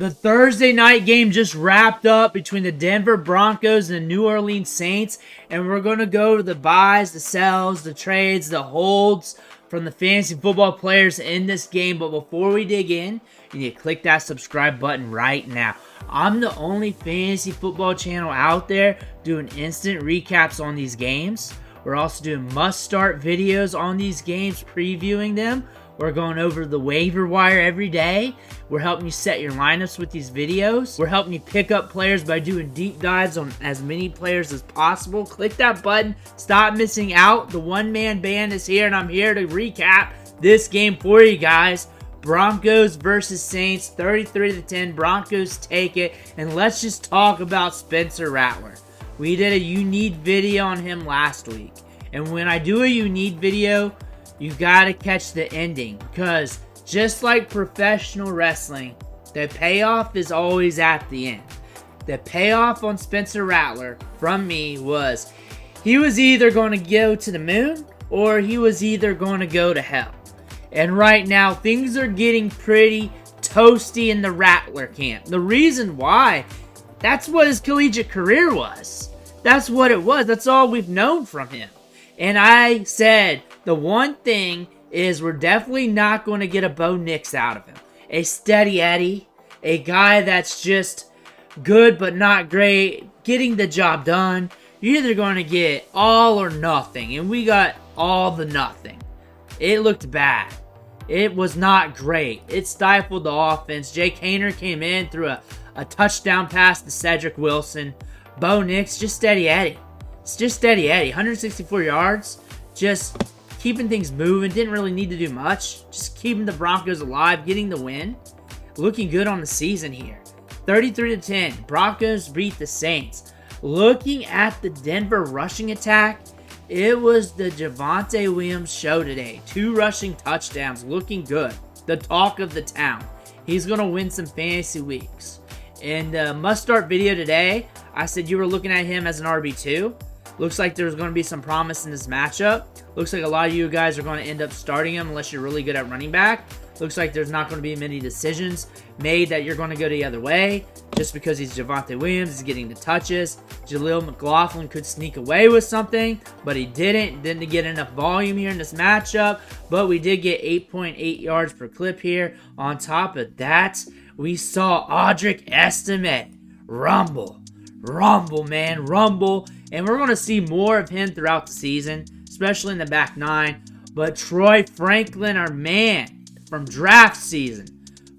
The Thursday night game just wrapped up between the Denver Broncos and the New Orleans Saints, and we're going to go over the buys, the sells, the trades, the holds from the fantasy football players in this game. But before we dig in, you need to click that subscribe button right now. I'm the only fantasy football channel out there doing instant recaps on these games. We're also doing must-start videos on these games, previewing them. We're going over the waiver wire every day. We're helping you set your lineups with these videos. We're helping you pick up players by doing deep dives on as many players as possible. Click that button. Stop missing out. The one-man band is here, and I'm here to recap this game for you guys. Broncos versus Saints, 33-10. Broncos take it. And let's just talk about Spencer Rattler. We did a you need video on him last week. And when I do a you need video, you gotta catch the ending, because just like professional wrestling, the payoff is always at the end. The payoff on Spencer Rattler from me was he was either going to go to the moon or he was either going to go to hell. And right now, things are getting pretty toasty in the Rattler camp. The reason why, that's what his collegiate career was. That's what it was. That's all we've known from him. And I said, the one thing is we're definitely not going to get a Bo Nix out of him. A steady Eddie, a guy that's just good but not great, getting the job done. You're either going to get all or nothing, and we got all the nothing. It looked bad. It was not great. It stifled the offense. Kendre came in, threw a touchdown pass to Cedric Wilson. Bo Nix, just steady Eddie. It's just steady Eddie. 164 yards. Just keeping things moving. Didn't really need to do much. Just keeping the Broncos alive. Getting the win. Looking good on the season here. 33-10. Broncos beat the Saints. Looking at the Denver rushing attack, it was the Javonte Williams show today. 2 rushing touchdowns. Looking good. The talk of the town. He's going to win some fantasy weeks. In the must-start video today, I said you were looking at him as an RB2. Looks like there's going to be some promise in this matchup. Looks like a lot of you guys are going to end up starting him unless you're really good at running back. Looks like there's not going to be many decisions made that you're going to go the other way. Just because he's Javonte Williams, he's getting the touches. Jaleel McLaughlin could sneak away with something, but he didn't. Didn't get enough volume here in this matchup. But we did get 8.8 yards per clip here. On top of that, we saw Audric Estime rumble. Rumble, man. Rumble. And we're going to see more of him throughout the season, especially in the back 9. But Troy Franklin, our man from draft season.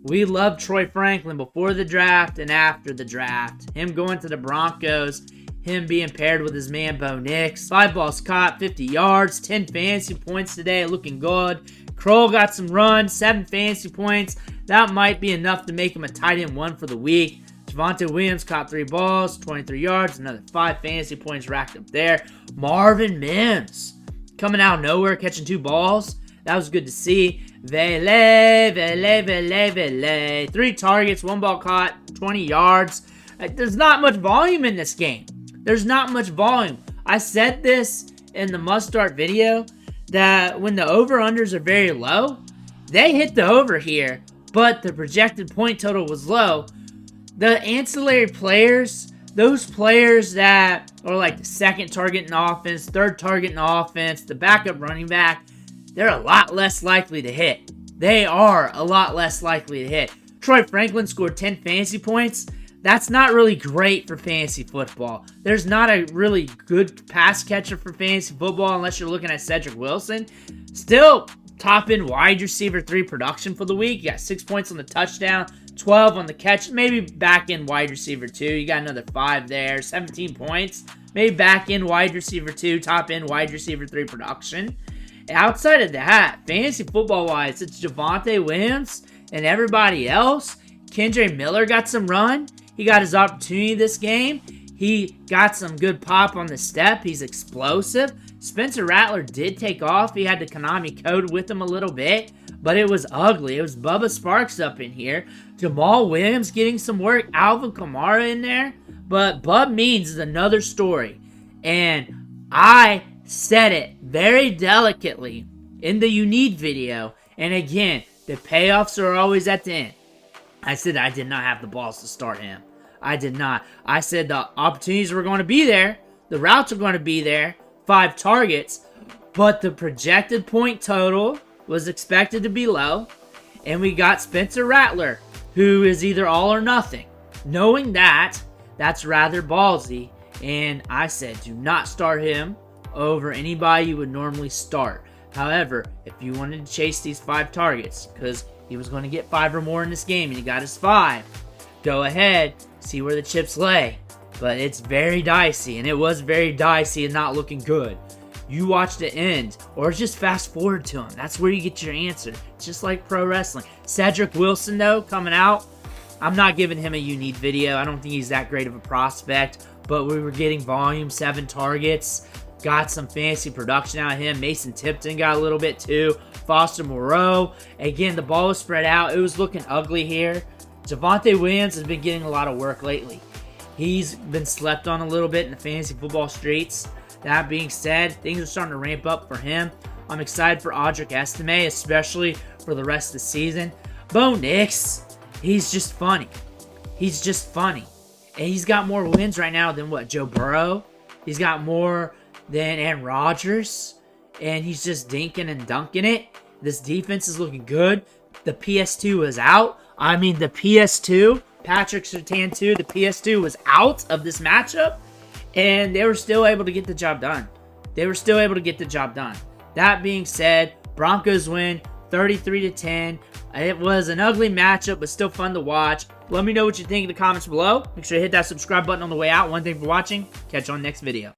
We love Troy Franklin before the draft and after the draft. Him going to the Broncos, him being paired with his man Bo Nix. 5 balls caught, 50 yards, 10 fantasy points today, looking good. Kroll got some runs, 7 fantasy points. That might be enough to make him a tight end 1 for the week. Javonte Williams caught 3 balls, 23 yards, another 5 fantasy points racked up there. Marvin Mims coming out of nowhere, catching 2 balls. That was good to see. Vele. 3 targets, 1 ball caught, 20 yards. There's not much volume in this game. There's not much volume. I said this in the must-start video that when the over-unders are very low, they hit the over here, but the projected point total was low. The ancillary players, those players that are like the second target in offense, third target in offense, the backup running back, they're a lot less likely to hit. They are a lot less likely to hit. Troy Franklin scored 10 fantasy points. That's not really great for fantasy football. There's not a really good pass catcher for fantasy football unless you're looking at Cedric Wilson. Still, top-end wide receiver 3 production for the week. You got 6 points on the touchdown, 12 on the catch, maybe back-end wide receiver 2. You got another 5 there, 17 points. Maybe back-end wide receiver 2, top-end wide receiver 3 production. Outside of that, fantasy football-wise, it's Javonte Williams and everybody else. Kendre Miller got some run. He got his opportunity this game. He got some good pop on the step. He's explosive. Spencer Rattler did take off. He had the Konami code with him a little bit, but it was ugly. It was Bubba Sparks up in here. Jamal Williams getting some work. Alvin Kamara in there. But Bub Means is another story. And I said it very delicately in the You Need video. And again, the payoffs are always at the end. I said I did not have the balls to start him. I did not. I said the opportunities were going to be there. The routes are going to be there. 5 targets. But the projected point total was expected to be low. And we got Spencer Rattler, who is either all or nothing. Knowing that, that's rather ballsy. And I said, do not start him over anybody you would normally start. However, if you wanted to chase these 5 targets, because he was going to get 5 or more in this game, and he got his 5, go ahead, see where the chips lay. But it's very dicey, and it was very dicey and not looking good. You watch the end, or just fast forward to him. That's where you get your answer. It's just like pro wrestling. Cedric Wilson, though, coming out, I'm not giving him a unique video. I don't think he's that great of a prospect, but we were getting volume, 7 targets. Got some fancy production out of him. Mason Tipton got a little bit too. Foster Moreau. Again, the ball was spread out. It was looking ugly here. Javonte Williams has been getting a lot of work lately. He's been slept on a little bit in the fantasy football streets. That being said, things are starting to ramp up for him. I'm excited for Audric Estime, especially for the rest of the season. Bo Nix, he's just funny. He's just funny. And he's got more wins right now than what, Joe Burrow? He's got more than Aaron Rodgers. And he's just dinking and dunking it. This defense is looking good. The PS2 is out. I mean, the PS2, Patrick Surtain 2, the PS2 was out of this matchup. And they were still able to get the job done. They were still able to get the job done. That being said, Broncos win 33-10. It was an ugly matchup, but still fun to watch. Let me know what you think in the comments below. Make sure to hit that subscribe button on the way out. One thing for watching. Catch you on the next video.